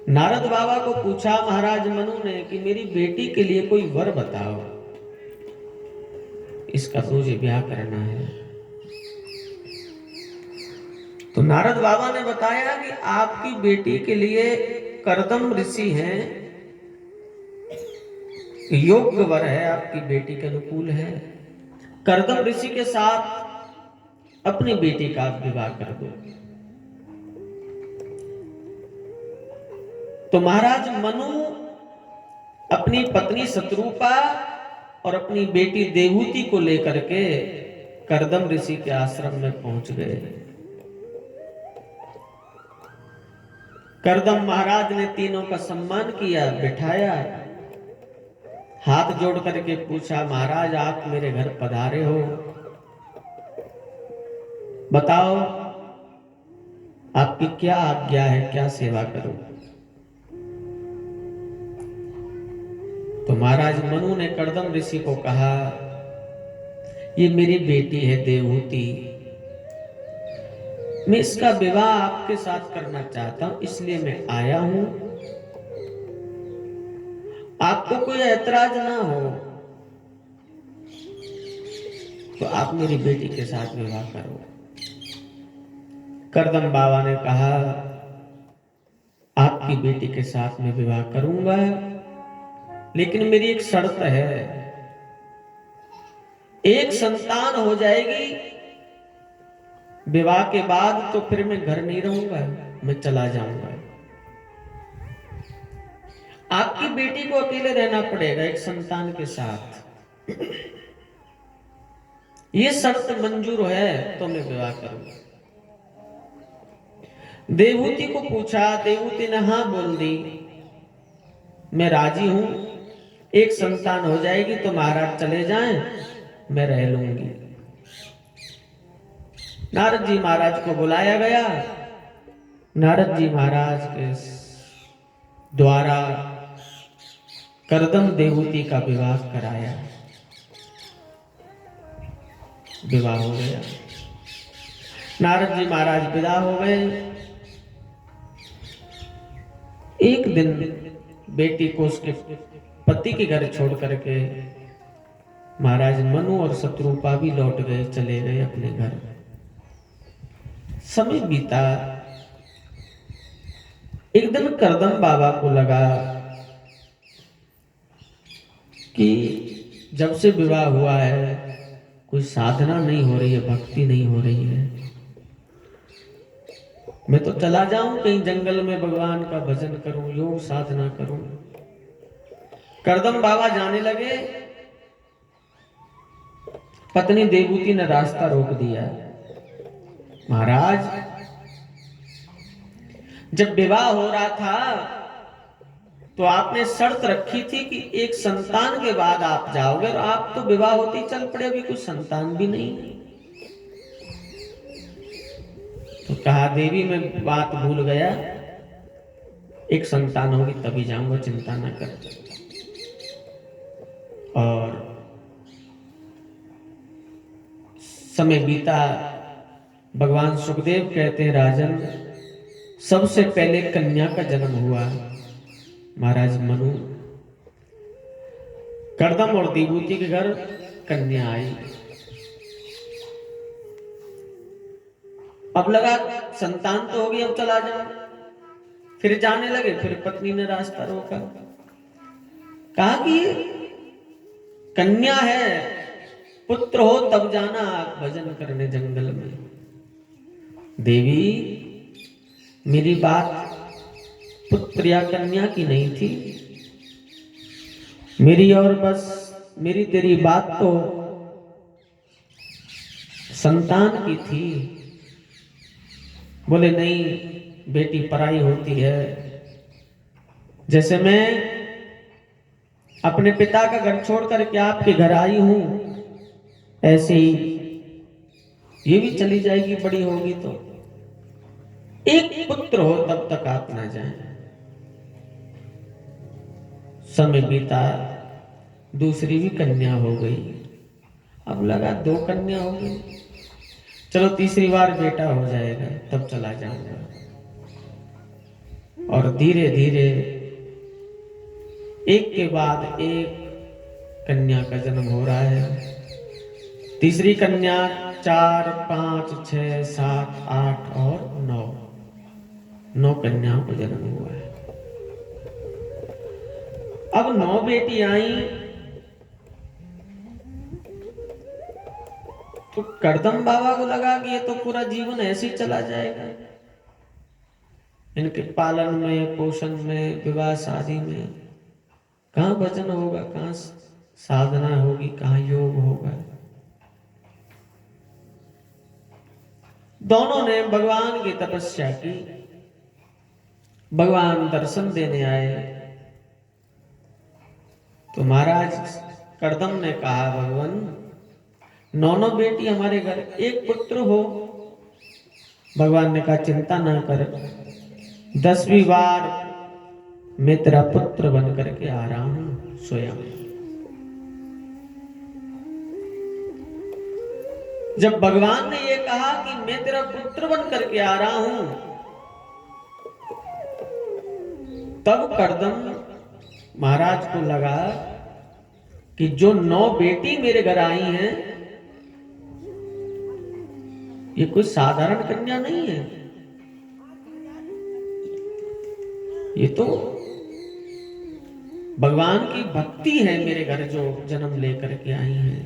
नारद बाबा को पूछा महाराज मनु ने कि मेरी बेटी के लिए कोई वर बताओ, इसका तुझे ब्याह करना है। तो नारद बाबा ने बताया कि आपकी बेटी के लिए कर्दम ऋषि हैं, योग्य वर है, आपकी बेटी के अनुकूल है। कर्दम ऋषि के साथ अपनी बेटी का विवाह कर दो। तो महाराज मनु अपनी पत्नी शत्रुपा और अपनी बेटी देवहूति को लेकर के कर्दम ऋषि के आश्रम में पहुंच गए। कर्दम महाराज ने तीनों का सम्मान किया, बिठाया, हाथ जोड़ करके पूछा महाराज आप मेरे घर पधारे हो, बताओ आपकी क्या आज्ञा है, क्या सेवा करूं। तो महाराज मनु ने कर्दम ऋषि को कहा ये मेरी बेटी है देवहूति, मैं इसका विवाह आपके साथ करना चाहता हूं, इसलिए मैं आया हूं। आपको कोई ऐतराज ना हो तो आप मेरी बेटी के साथ विवाह करो। कर्दम बाबा ने कहा आपकी बेटी के साथ मैं विवाह करूंगा, लेकिन मेरी एक शर्त है, एक संतान हो जाएगी विवाह के बाद तो फिर मैं घर नहीं रहूंगा, मैं चला जाऊंगा। आपकी बेटी को अकेले रहना पड़ेगा एक संतान के साथ। ये शर्त मंजूर है तो मैं विवाह करूंगा। देवहूति को पूछा, देवहूति ने हाँ बोल दी, मैं राजी हूं, एक संतान हो जाएगी तो महाराज चले जाएं, मैं रह लूंगी। नारद जी महाराज को बुलाया गया, नारद जी महाराज के द्वारा कर्दम देवहूति का विवाह कराया, विवाह हो गया। नारद जी महाराज विदा हो गए। एक दिन बेटी को उसके पति के घर छोड़ करके महाराज मनु और शत्रुपा भी लौट गए, चले गए अपने घर। समय बीता। एक दिन कर्दम बाबा को लगा कि जब से विवाह हुआ है कोई साधना नहीं हो रही है, भक्ति नहीं हो रही है, मैं तो चला जाऊं कहीं जंगल में भगवान का भजन करूं, योग साधना करूं। कर्दम बाबा जाने लगे, पत्नी देवहूति ने रास्ता रोक दिया। महाराज जब विवाह हो रहा था तो आपने शर्त रखी थी कि एक संतान के बाद आप जाओगे, और आप तो विवाह होती चल पड़े, अभी कोई संतान भी नहीं। तो कहा देवी मैं बात भूल गया, एक संतान होगी तभी जाऊंगा, चिंता न कर। और समय बीता। भगवान सुखदेव कहते हैं राजन सबसे पहले कन्या का जन्म हुआ। महाराज मनु, कर्दम और देवहूति के घर कन्या आई। अब लगा संतान तो होगी, अब चला जाओ। फिर जाने लगे, फिर पत्नी ने रास्ता रोका, कहा कि कन्या है, पुत्र हो तब जाना आप भजन करने जंगल में। देवी मेरी बात पुत्र या कन्या की नहीं थी, मेरी और बस मेरी तेरी बात तो संतान की थी। बोले नहीं, बेटी पराई होती है। जैसे मैं अपने पिता का घर छोड़ करके आपके घर आई हूं, ऐसे ही ये भी चली जाएगी, बड़ी होगी तो। एक पुत्र हो तब तक आप ना जाएं। समय बीता, दूसरी भी कन्या हो गई। अब लगा 2 कन्या हो गई, चलो तीसरी बार बेटा हो जाएगा तब चला जाऊंगा। और धीरे धीरे एक के बाद एक कन्या का जन्म हो रहा है। तीसरी कन्या 4, 5, 6, 7, 8 और 9 कन्याओं को जन्म हुआ है। अब 9 बेटी आई तो करदम बाबा को लगा कि ये तो पूरा जीवन ऐसे ही चला जाएगा, इनके पालन में, पोषण में, विवाह शादी में कहां भजन होगा, कहां साधना होगी, कहां योग होगा। दोनों ने भगवान की तपस्या की। भगवान दर्शन देने आए तो महाराज करदम ने कहा, भगवान 9 बेटी हमारे घर, एक पुत्र हो। भगवान ने कहा, चिंता ना कर, 10वीं बार मैं तेरा पुत्र बन करके आ रहा हूं स्वयं। जब भगवान ने ये कहा कि मैं तेरा पुत्र बन करके आ रहा हूं, तब करदम महाराज को लगा कि जो 9 बेटी मेरे घर आई हैं, ये कोई साधारण कन्या नहीं है, ये तो भगवान की भक्ति है मेरे घर जो जन्म लेकर के आई हैं।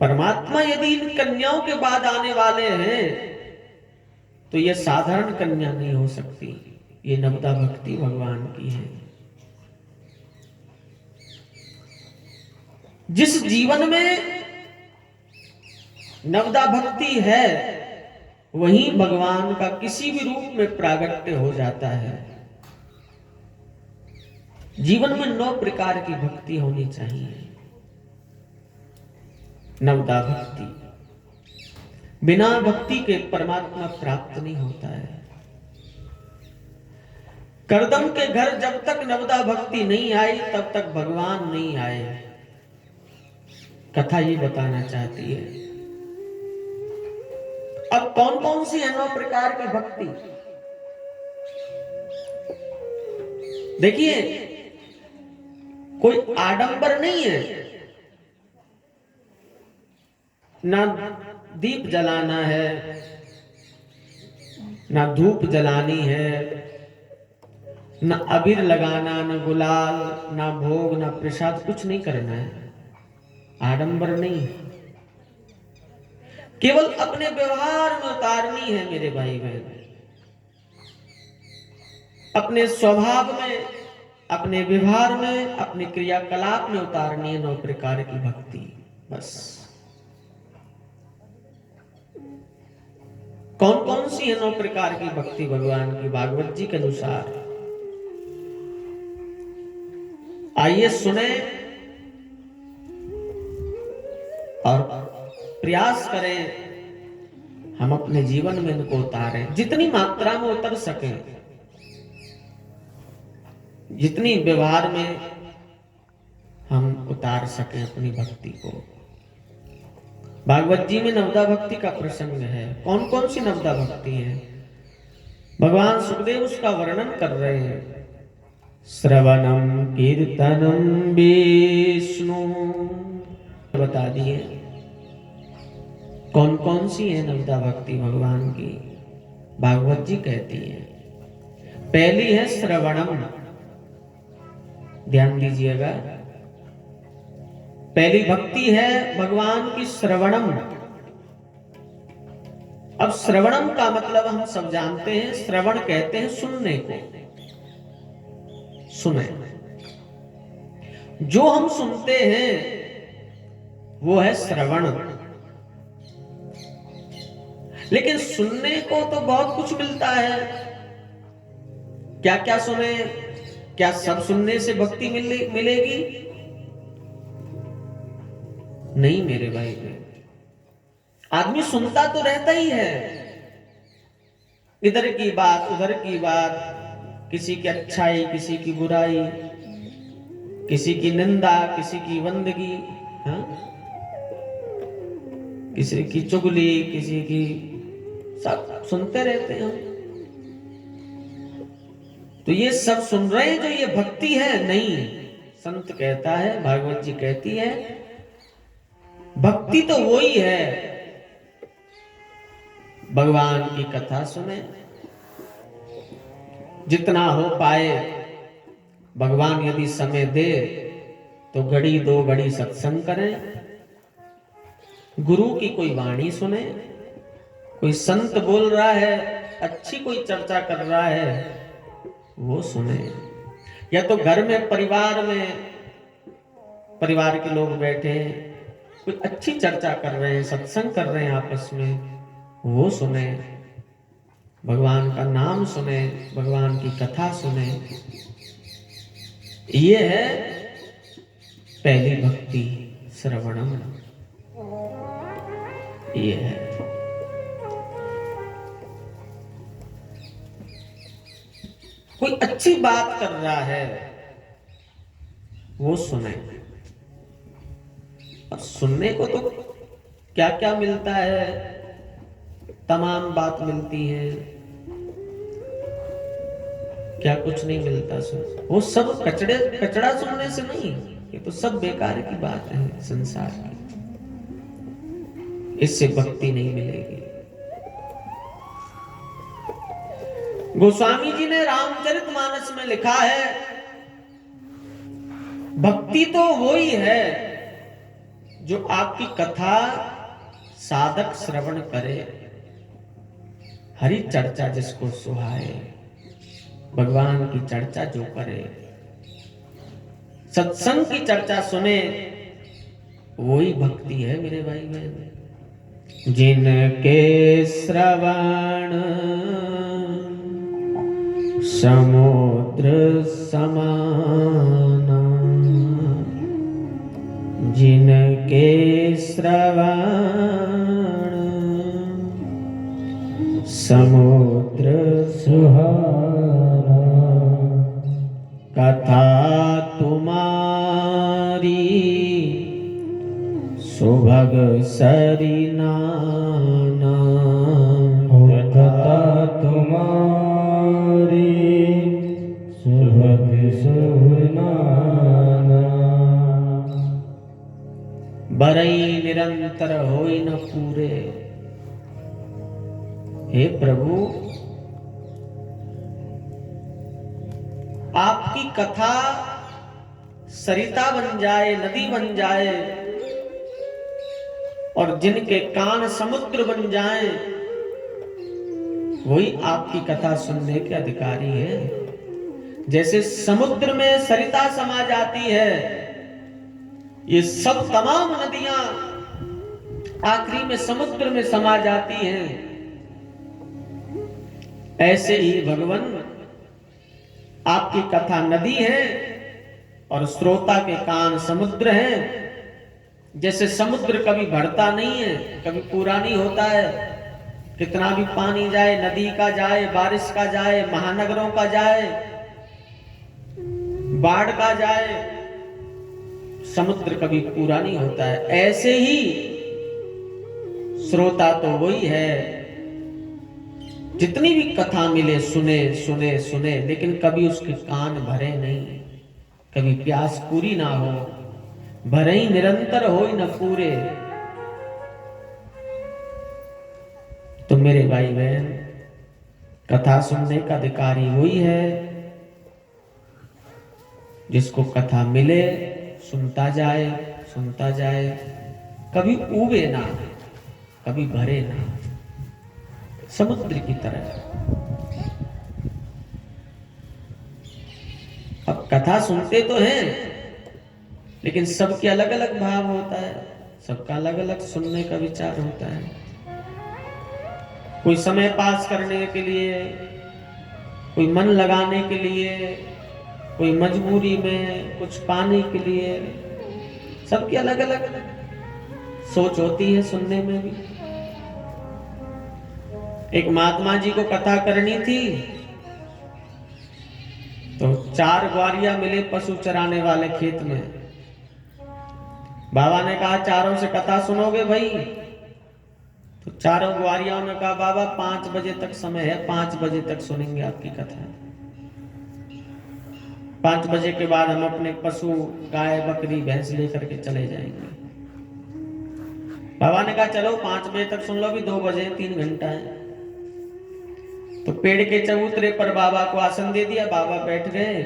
परमात्मा यदि इन कन्याओं के बाद आने वाले हैं तो ये साधारण कन्या नहीं हो सकती, ये नवदा भक्ति भगवान की है। जिस जीवन में नवदा भक्ति है वहीं भगवान का किसी भी रूप में प्रागट्य हो जाता है। जीवन में 9 प्रकार की भक्ति होनी चाहिए। नवदा भक्ति, बिना भक्ति के परमात्मा प्राप्त नहीं होता है। करदम के घर जब तक नवदा भक्ति नहीं आई तब तक भगवान नहीं आए। कथा ये बताना चाहती है। अब कौन कौन सी है 9 प्रकार की भक्ति? देखिए, कोई आडंबर नहीं है, ना दीप जलाना है, ना धूप जलानी है, ना अबीर लगाना, ना गुलाल, ना भोग, ना प्रसाद, कुछ नहीं करना है। आडंबर नहीं, केवल अपने व्यवहार में उतारनी है मेरे भाई बहन। अपने स्वभाव में, अपने व्यवहार में, अपने क्रियाकलाप में उतारनी है 9 प्रकार की भक्ति, बस। कौन कौन सी है 9 प्रकार की भक्ति भगवान की भागवत जी के अनुसार? आइए सुने और प्रयास करें हम अपने जीवन में इनको उतारें, जितनी मात्रा में उतर सके, जितनी व्यवहार में हम उतार सकें अपनी भक्ति को। भागवत जी में नवदा भक्ति का प्रसंग है। कौन कौन सी नवदा भक्ति है? भगवान सुखदेव उसका वर्णन कर रहे हैं। श्रवणम कीर्तनम विष्णु बता दिए कौन कौन सी है नवदा भक्ति भगवान की। भागवत जी कहती है, पहली है श्रवणम, ध्यान दीजिएगा, पहली भक्ति है भगवान की श्रवणम। अब श्रवणम का मतलब हम सब जानते हैं, श्रवण कहते हैं सुनने को, सुने। जो हम सुनते हैं वो है श्रवण। लेकिन सुनने को तो बहुत कुछ मिलता है। क्या क्या सुने? क्या सब सुनने से भक्ति मिलेगी? नहीं मेरे भाई। आदमी सुनता तो रहता ही है, इधर की बात उधर की बात, किसी की अच्छाई किसी की बुराई, किसी की निंदा किसी की वंदगी, हाँ? किसी की चुगली किसी की सब सुनते रहते हैं। तो ये सब सुन रहे हैं जो ये भक्ति है? नहीं। संत कहता है, भागवत जी कहती है, भक्ति तो वही है भगवान की कथा सुने, जितना हो पाए। भगवान यदि समय दे तो घड़ी दो घड़ी सत्संग करें, गुरु की कोई वाणी सुने, कोई संत बोल रहा है, अच्छी कोई चर्चा कर रहा है, वो सुने। या तो घर में परिवार के लोग बैठे हैं, कोई अच्छी चर्चा कर रहे हैं, सत्संग कर रहे हैं आपस में, वो सुने। भगवान का नाम सुने, भगवान की कथा सुने। ये है पहली भक्ति, श्रवणम। ये है। कोई अच्छी बात कर रहा है, वो सुने। और सुनने को तो क्या क्या मिलता है, तमाम बात मिलती है, क्या कुछ नहीं मिलता। सुन, वो सब कचड़ा सुनने से नहीं, ये तो सब बेकार की बात है संसार की, इससे भक्ति नहीं मिलेगी। गोस्वामी जी ने रामचरितमानस में लिखा है, भक्ति तो वही है जो आपकी कथा साधक श्रवण करे, हरि चर्चा जिसको सुहाए, भगवान की चर्चा जो करे, सत्संग की चर्चा सुने, वही भक्ति है मेरे भाई बहन। जिनके श्रवण समुद्र समाना, जिनके श्रवण समुद्र सुहाना, कथा तुम्हारी सुभग सरिनाना, कथा तुम्हारी सुभग सुनाना, बरई निरंतर होई न पूरे। हे प्रभु, आपकी कथा सरिता बन जाए, नदी बन जाए, और जिनके कान समुद्र बन जाएं, वही आपकी कथा सुनने के अधिकारी है। जैसे समुद्र में सरिता समा जाती है, ये सब तमाम नदियां आखिरी में समुद्र में समा जाती हैं, ऐसे ही भगवान आपकी कथा नदी है और श्रोता के कान समुद्र हैं। जैसे समुद्र कभी भरता नहीं है, कभी पूरा नहीं होता है, कितना भी पानी जाए, नदी का जाए, बारिश का जाए, महानगरों का जाए, बाढ़ का जाए, समुद्र कभी पूरा नहीं होता है। ऐसे ही श्रोता तो वही है, जितनी भी कथा मिले सुने सुने सुने, लेकिन कभी उसके कान भरे नहीं, कभी प्यास पूरी ना हो, भरे ही निरंतर हो न पूरे। तो मेरे भाई बहन, कथा सुनने का अधिकारी वही है जिसको कथा मिले, सुनता जाए सुनता जाए, कभी ऊबे ना, कभी भरे ना, समुद्र की तरह। अब कथा सुनते तो हैं, लेकिन सबके अलग अलग भाव होता है, सबका अलग अलग सुनने का विचार होता है। कोई समय पास करने के लिए, कोई मन लगाने के लिए, कोई मजबूरी में कुछ पाने के लिए, सबकी अलग अलग सोच होती है सुनने में भी। एक महात्मा जी को कथा करनी थी, तो 4 ग्वारिया मिले पशु चराने वाले खेत में। बाबा ने कहा, चारों से कथा सुनोगे भाई? तो चारों ग्वारियों ने कहा बाबा 5 बजे तक समय है, 5 बजे तक सुनेंगे आपकी कथा। 5 बजे के बाद हम अपने पशु गाय बकरी भैंस लेकर के चले जाएंगे। बाबा ने कहा चलो 5 बजे तक सुन लो, भी 2 बजे 3 घंटा है। तो पेड़ के चबूतरे पर बाबा को आसन दे दिया, बाबा बैठ गए,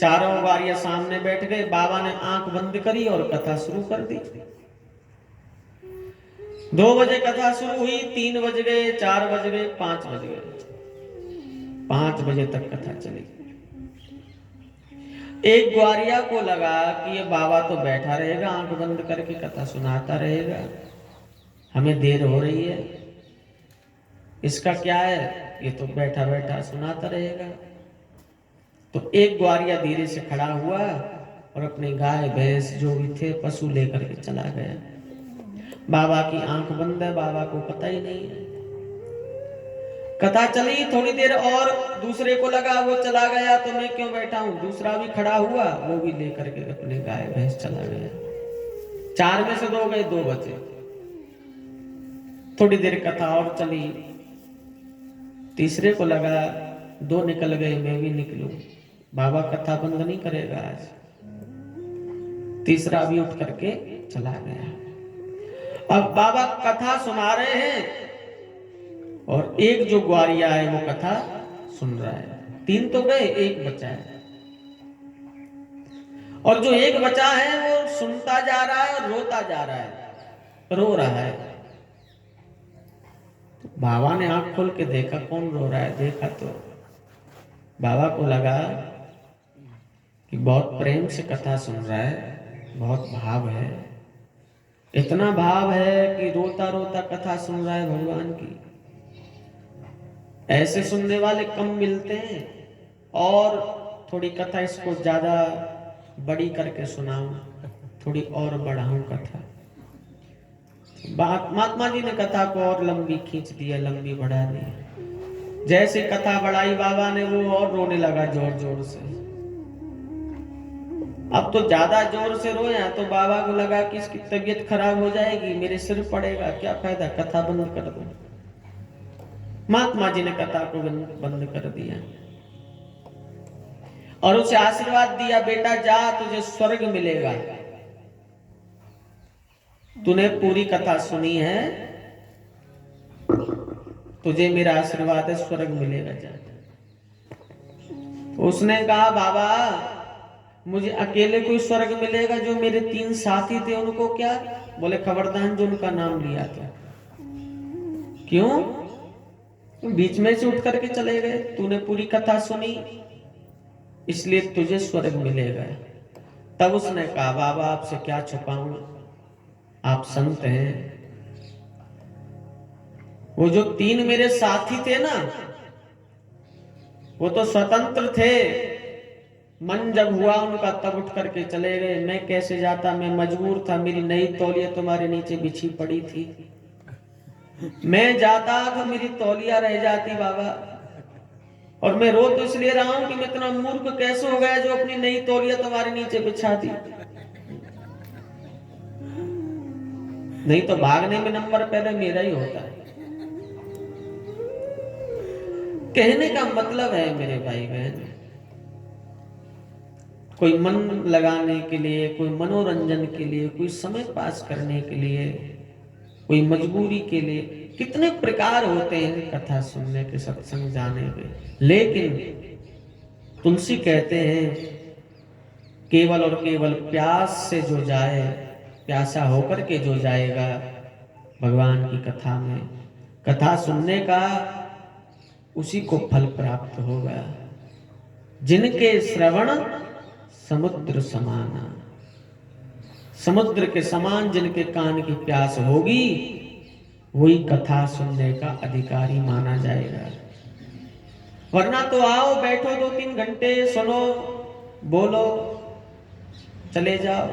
चारों ग्वारिया सामने बैठ गए। बाबा ने आंख बंद करी और कथा शुरू कर दी। 2 बजे कथा शुरू हुई, 3 बज गए, 4 बज गए, 5 बज गए, 5 बजे तक कथा चली। एक ग्वारिया को लगा कि ये बाबा तो बैठा रहेगा, आंख बंद करके कथा सुनाता रहेगा, हमें देर हो रही है, इसका क्या है, ये तो बैठा बैठा सुनाता रहेगा। तो एक ग्वारिया धीरे से खड़ा हुआ और अपने गाय भैंस जो भी थे पशु लेकर के चला गया। बाबा की आंख बंद है, बाबा को पता ही नहीं है। कथा चली थोड़ी देर और दूसरे को लगा वो चला गया तो मैं क्यों बैठा हूं, दूसरा भी खड़ा हुआ, वो भी लेकर के अपने गाय भैंस चला गया। 4 में से 2 गए, 2 बचे। थोड़ी देर कथा और चली, तीसरे को लगा 2 निकल गए, मैं भी निकलूं, बाबा कथा बंद नहीं करेगा आज। तीसरा भी उठ करके चला गया। अब बाबा कथा सुना रहे हैं और एक जो ग्वारिया है वो कथा सुन रहा है। 3 तो गए, 1 बचा है, और जो 1 बचा है वो सुनता जा रहा है और रोता जा रहा है, रो रहा है। तो बाबा ने आंख खोल के देखा कौन रो रहा है, देखा तो बाबा को लगा कि बहुत प्रेम से कथा सुन रहा है, बहुत भाव है, इतना भाव है कि रोता रोता कथा सुन रहा है भगवान की। ऐसे सुनने वाले कम मिलते हैं, और थोड़ी कथा इसको ज्यादा बड़ी करके सुनाऊं, थोड़ी और बढ़ाऊं कथा। महात्मा जी ने कथा को और लंबी खींच दिया, लंबी बढ़ा दी। जैसे कथा बढ़ाई बाबा ने, वो और रोने लगा जोर जोर से। अब तो ज्यादा जोर से रोया तो बाबा को लगा कि इसकी तबीयत खराब हो जाएगी, मेरे सिर पड़ेगा, क्या फायदा, कथा बंद कर दो। महात्मा जी ने कथा को बंद कर दिया और उसे आशीर्वाद दिया, बेटा जा, तुझे स्वर्ग मिलेगा, तूने पूरी कथा सुनी है, तुझे मेरा आशीर्वाद है, स्वर्ग मिलेगा, जा। तो उसने कहा बाबा मुझे अकेले कोई स्वर्ग मिलेगा, जो मेरे 3 साथी थे उनको क्या? बोले खबरदार जो उनका नाम लिया था। क्यों? बीच में से उठ करके चले गए, तूने पूरी कथा सुनी इसलिए तुझे स्वर्ग मिलेगा। तब उसने कहा बाबा आपसे क्या छुपाऊं, आप संत हैं। वो जो 3 मेरे साथी थे ना, वो तो स्वतंत्र थे, मन जब हुआ उनका तब उठ करके चले गए। मैं कैसे जाता, मैं मजबूर था, मेरी नई तौलिया तुम्हारे नीचे बिछी पड़ी थी, मैं जाता तो मेरी तौलिया रह जाती बाबा। और मैं रो तो इसलिए रहा हूं कि मैं इतना मूर्ख कैसे हो गया जो अपनी नई तौलिया तुम्हारे नीचे बिछा दी, नहीं तो भागने में नंबर पहले मेरा ही होता है। कहने का मतलब है मेरे भाई बहन, कोई मन लगाने के लिए, कोई मनोरंजन के लिए, कोई समय पास करने के लिए, कोई मजबूरी के लिए, कितने प्रकार होते हैं कथा सुनने के, सत्संग जाने के। लेकिन तुलसी कहते हैं केवल और केवल प्यास से जो जाए, प्यासा होकर के जो जाएगा भगवान की कथा में, कथा सुनने का, उसी को फल प्राप्त होगा। जिनके श्रवण समुद्र समाना, समुद्र के समान जिनके कान की प्यास होगी, वही कथा सुनने का अधिकारी माना जाएगा। वरना तो आओ बैठो 2-3 घंटे सुनो, बोलो, चले जाओ,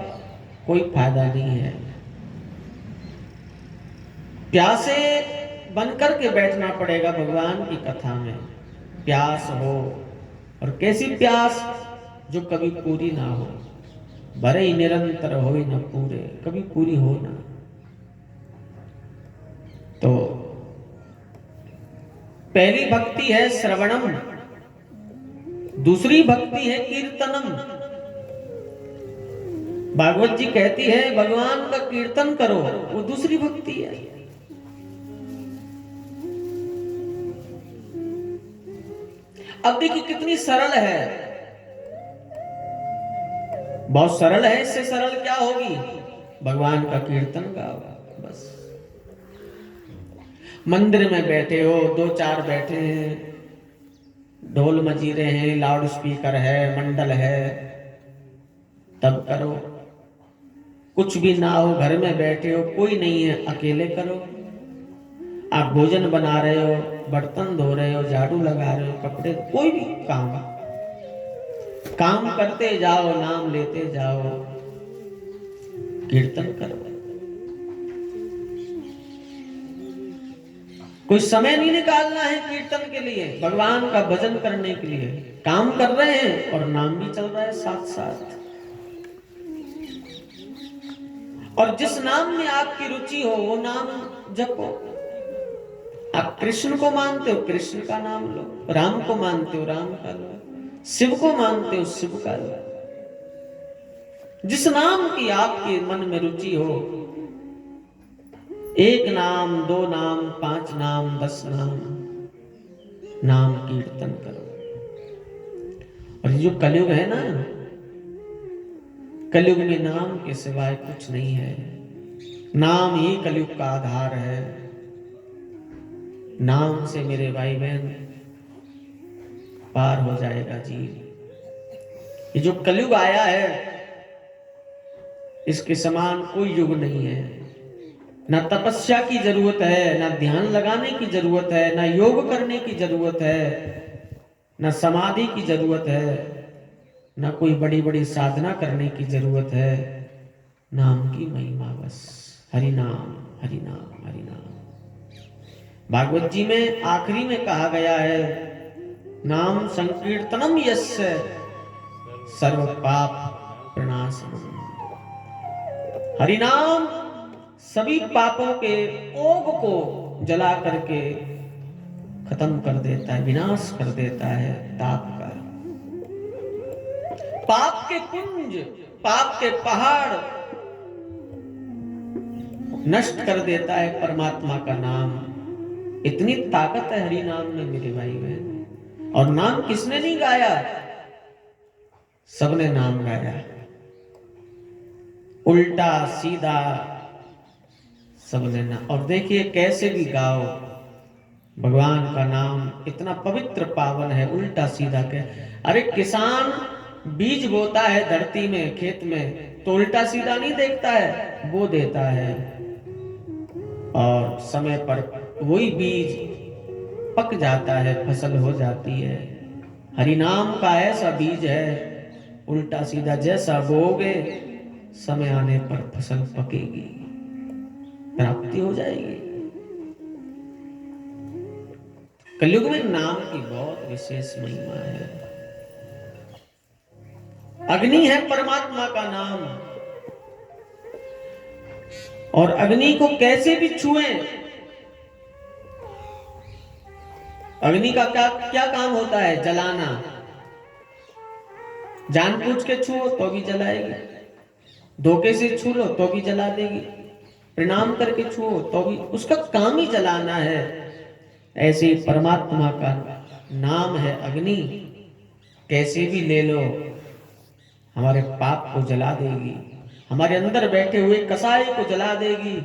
कोई फायदा नहीं है। प्यासे बनकर के बैठना पड़ेगा भगवान की कथा में, प्यास हो। और कैसी प्यास? जो कभी पूरी ना हो, भरे ही निरंतर हो ही न पूरे, कभी पूरी हो ना। तो पहली भक्ति है श्रवणम, दूसरी भक्ति है कीर्तनम। भागवत जी कहती है भगवान का कीर्तन करो, वो दूसरी भक्ति है। अब देखिए कितनी सरल है, बहुत सरल है। इससे सरल क्या होगी? भगवान का कीर्तन गाओ बस। मंदिर में बैठे हो, दो चार बैठे हैं, ढोल मजीरे हैं, लाउड स्पीकर है, मंडल है, तब करो। कुछ भी ना हो, घर में बैठे हो, कोई नहीं है, अकेले करो। आप भोजन बना रहे हो, बर्तन धो रहे हो, झाड़ू लगा रहे हो, कपड़े, कोई भी काम करते जाओ, नाम लेते जाओ, कीर्तन करो। कोई समय नहीं निकालना है कीर्तन के लिए, भगवान का भजन करने के लिए। काम कर रहे हैं और नाम भी चल रहा है साथ साथ। और जिस नाम में आपकी रुचि हो वो नाम जपो। आप कृष्ण को मानते हो, कृष्ण का नाम लो। राम को मानते हो, राम का लो। शिव को मानते हो, शिव का लो। जिस नाम की आपके मन में रुचि हो, एक नाम, दो नाम, 5 नाम, 10 नाम, नाम कीर्तन करो। और ये जो कलयुग है ना, कलयुग में नाम के सिवाय कुछ नहीं है। नाम ही कलयुग का आधार है। नाम से मेरे भाई बहन पार हो जाएगा जी। ये जो कलयुग आया है, इसके समान कोई युग नहीं है। ना तपस्या की जरूरत है, ना ध्यान लगाने की जरूरत है, ना योग करने की जरूरत है, ना समाधि की जरूरत है, ना कोई बड़ी बड़ी साधना करने की जरूरत है। नाम की महिमा बस। हरि नाम, हरि नाम, हरि नाम। भागवत जी में आखिरी में कहा गया है, नाम संकीर्तनम यस्य सर्व पाप प्रणाशनम। हरि नाम सभी पापों के ओग को जला करके खत्म कर देता है, विनाश कर देता है ताप का। पाप के पुंज, पाप के पहाड़ नष्ट कर देता है परमात्मा का नाम। इतनी ताकत है हरि नाम में मेरे भाई बहन। और नाम किसने नहीं गाया? सबने नाम गाया, उल्टा सीधा सबने नाम। और देखिए कैसे भी गाओ, भगवान का नाम इतना पवित्र पावन है। उल्टा सीधा के, अरे किसान बीज बोता है धरती में, खेत में, तो उल्टा सीधा नहीं देखता है, बो देता है और समय पर वही बीज पक जाता है, फसल हो जाती है। हरि नाम का ऐसा बीज है, उल्टा सीधा जैसा बोओगे, समय आने पर फसल पकेगी, प्राप्ति हो जाएगी। कलयुग में नाम की बहुत विशेष महिमा है। अग्नि है परमात्मा का नाम, और अग्नि को कैसे भी छुएं, अग्नि का क्या क्या काम होता है? जलाना। जानबूझ के छुओ तो भी जलाएगी, धोखे से छू लो तो भी जला देगी, प्रणाम करके छुओ तो भी, उसका काम ही जलाना है। ऐसे परमात्मा का नाम है अग्नि, कैसे भी ले लो हमारे पाप को जला देगी, हमारे अंदर बैठे हुए कसाई को जला देगी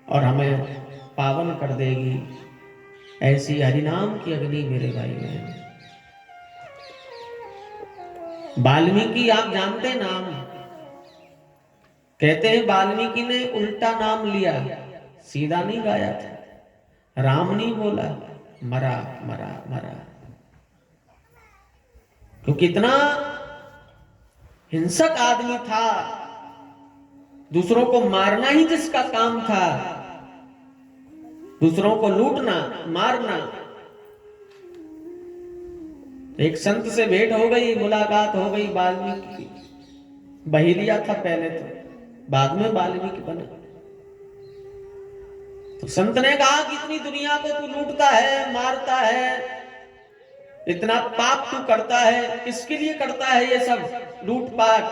और हमें पावन कर देगी। ऐसी हरिनाम की अग्नि मेरे भाई बहन। वाल्मीकि आप जानते नाम, कहते हैं वाल्मीकि ने उल्टा नाम लिया, सीधा नहीं गाया था। राम नहीं बोला, मरा मरा मरा, क्योंकि इतना हिंसक आदमी था, दूसरों को मारना ही जिसका काम था, दूसरों को लूटना मारना। एक संत से भेंट हो गई, मुलाकात हो गई वाल्मीकि की। बहेलिया था पहले तो, बाद में वाल्मीकि बना। तो संत ने कहा कि इतनी दुनिया को तू लूटता है, मारता है, इतना पाप तू करता है, किसके लिए करता है ये सब लूटपाट?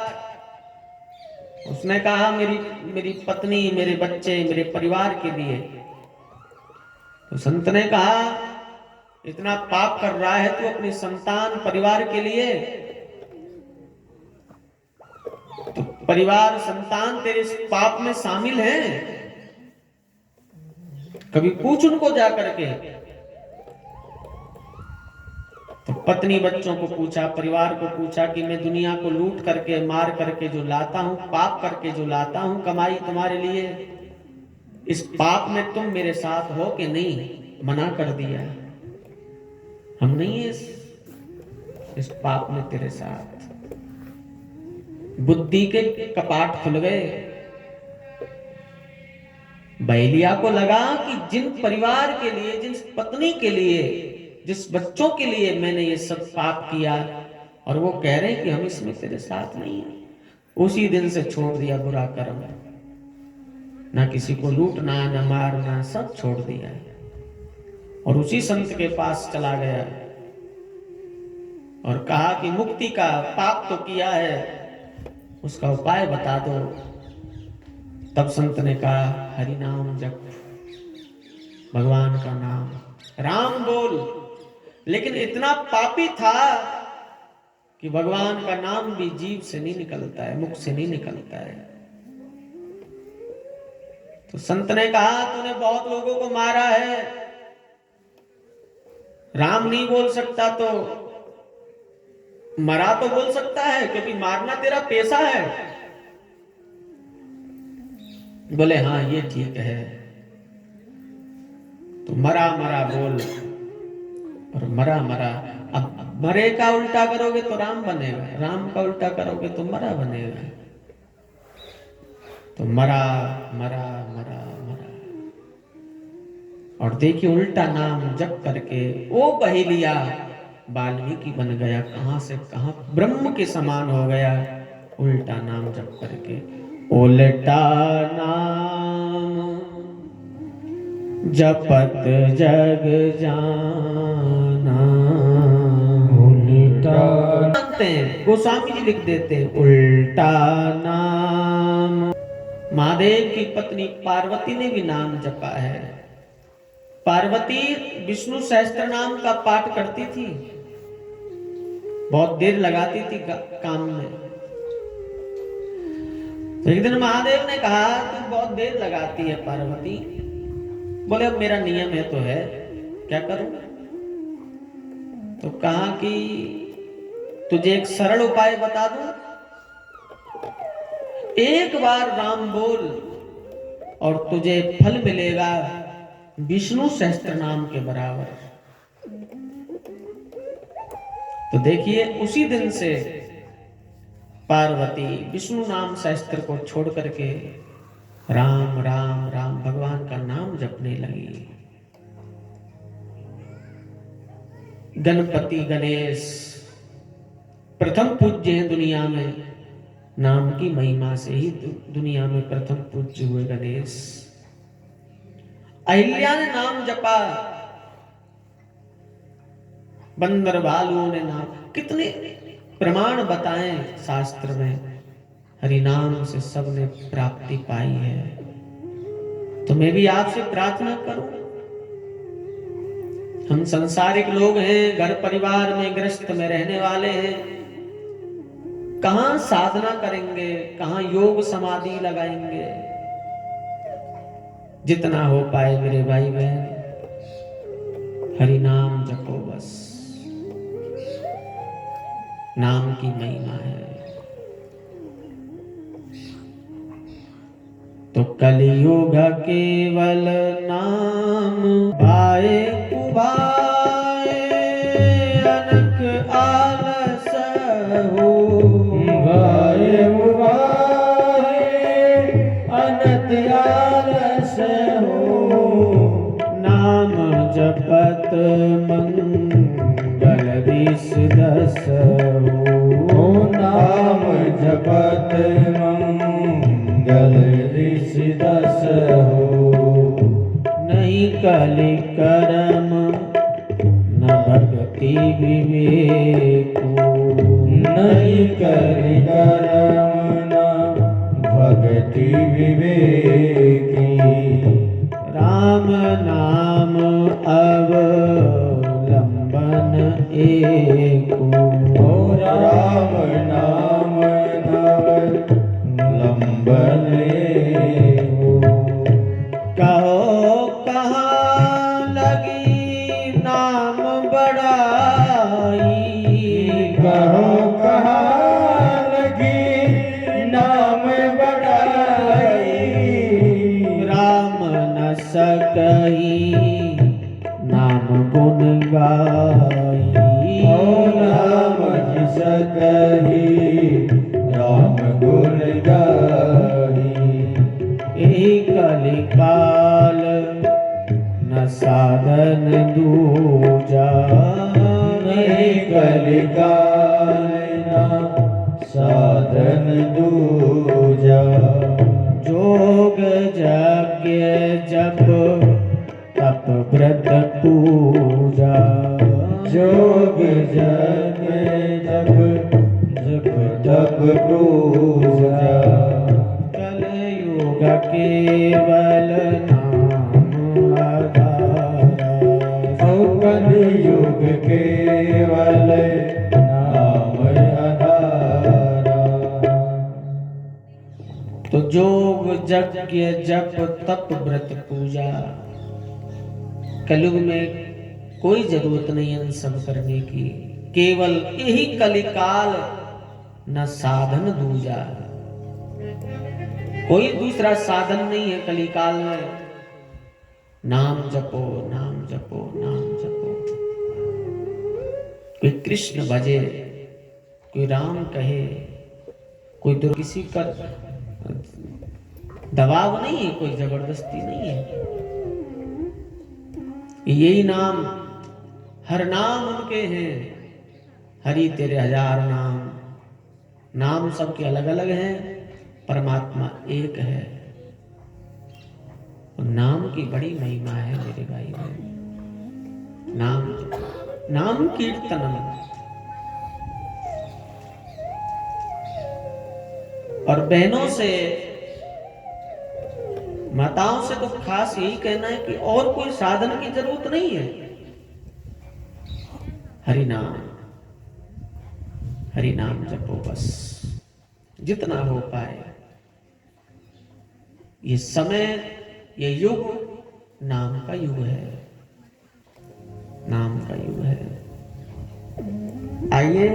उसने कहा मेरी पत्नी, मेरे बच्चे, मेरे परिवार के लिए। तो संत ने कहा इतना पाप कर रहा है तू अपनी संतान परिवार के लिए, तो परिवार संतान तेरे इस पाप में शामिल है? कभी पूछ उनको जा करके। तो पत्नी बच्चों को पूछा, परिवार को पूछा कि मैं दुनिया को लूट करके, मार करके जो लाता हूं, पाप करके जो लाता हूं कमाई तुम्हारे लिए, इस पाप में तुम मेरे साथ हो कि नहीं? मना कर दिया, हम नहीं है इस पाप में तेरे साथ। बुद्धि के कपाट खुल गए। बैलिया को लगा कि जिन परिवार के लिए, जिन पत्नी के लिए, जिस बच्चों के लिए मैंने ये सब पाप किया, और वो कह रहे हैं कि हम इसमें तेरे साथ नहीं है, उसी दिन से छोड़ दिया बुरा कर्म। ना किसी को लूटना, ना मारना, सब छोड़ दिया। और उसी संत के पास चला गया और कहा कि मुक्ति का, पाप तो किया है, उसका उपाय बता दो। तब संत ने कहा हरि नाम जप, भगवान का नाम, राम बोल। लेकिन इतना पापी था कि भगवान का नाम भी जीभ से नहीं निकलता है, मुख से नहीं निकलता है। तो संत ने कहा तूने बहुत लोगों को मारा है, राम नहीं बोल सकता तो मरा तो बोल सकता है, क्योंकि मारना तेरा पेशा है। बोले हाँ ये ठीक है। तो मरा मरा बोल, और मरा मरा। अब मरे का उल्टा करोगे तो राम बनेगा, राम का उल्टा करोगे तो मरा बनेगा। तो मरा मरा मरा मरा, और देखिए उल्टा नाम जप करके वो बहेलिया वाल्मीकि बन गया, कहां से कहां ब्रह्म के समान हो गया, उल्टा नाम जप करके। उल्टा नाम जपत जग जाना, उल्टा जानते हैं, गोस्वामी जी लिख देते हैं, उल्टा नाम। महादेव की पत्नी पार्वती ने भी नाम जपा है। पार्वती विष्णु सहस्त्र नाम का पाठ करती थी, बहुत देर लगाती थी काम में। तो एक दिन महादेव ने कहा तू बहुत देर लगाती है पार्वती। बोले अब मेरा नियम है तो है, क्या करूं? तो कहा कि तुझे एक सरल उपाय बता दूं, एक बार राम बोल और तुझे फल मिलेगा विष्णु सहस्त्र नाम के बराबर। तो देखिए उसी दिन से पार्वती विष्णु नाम सहस्त्र को छोड़ करके राम राम राम भगवान का नाम जपने लगी। गणपति गणेश प्रथम पूज्य हैं दुनिया में, नाम की महिमा से ही दुनिया में प्रथम पूज्य हुए गणेश। अहिल्या ने नाम जपा, बंदर भालुओं ने नाम, कितने प्रमाण बताएं शास्त्र में, हरि नाम से सबने प्राप्ति पाई है। तो मैं भी आपसे प्रार्थना करूं, हम संसारिक लोग हैं, घर परिवार में गृहस्थ में रहने वाले हैं, कहां साधना करेंगे, कहां योग समाधि लगाएंगे? जितना हो पाए मेरे भाई बहन हरि नाम जपो, बस नाम की महिमा है। तो कलियुग केवल नाम भाए कुभाए, अनक आलस हो भाए उबाए, अनत आलस हो, नाम जपत मंगल दिस दस हो, नाम जपत मंगल ऋषि दस हो, कलि करम न भक्ति विवेको, नहीं करि करम न भगति विवेकी, राम नाम अवलंबन एको, राम नाम अवलंबन एको, कहो कहाँ लगी नाम बड़ाई, कहो कहाँ लगी नाम बड़ाई, राम न सकई नाम गुण गाई, नाम जिस कही राम गुण गाई, यही कलि काल न साधन दूजा, नहीं कलि काल न साधन दूजा, जोग यज्ञ जप तप व्रत पूजा, जोग जग जप जप तप पूजा, कलयुग केवल नाम आधारा, कलियुग केवल नाम आधारा, तो जोग यज्ञ जप तप व्रत पूजा, कलयुग में कोई जरूरत नहीं है इन सब करने की, केवल यही कलिकाल न साधन दूजा, कोई दूसरा साधन नहीं है कलिकाल में, नाम जपो नाम जपो नाम जपो, कोई कृष्ण भजे, कोई राम कहे, कोई तो किसी का दबाव नहीं है, कोई जबरदस्ती नहीं है, यही नाम, हर नाम उनके हैं, हरि तेरे हजार नाम, नाम सबके अलग अलग हैं, परमात्मा एक है, और नाम की बड़ी महिमा है मेरे भाई बहन, नाम कीर्तनम, और बहनों से माताओं से तो खास यही कहना है कि और कोई साधन की जरूरत नहीं है, हरि नाम जपो बस, जितना हो पाए, ये समय, ये युग नाम का युग है, नाम का युग है। आइए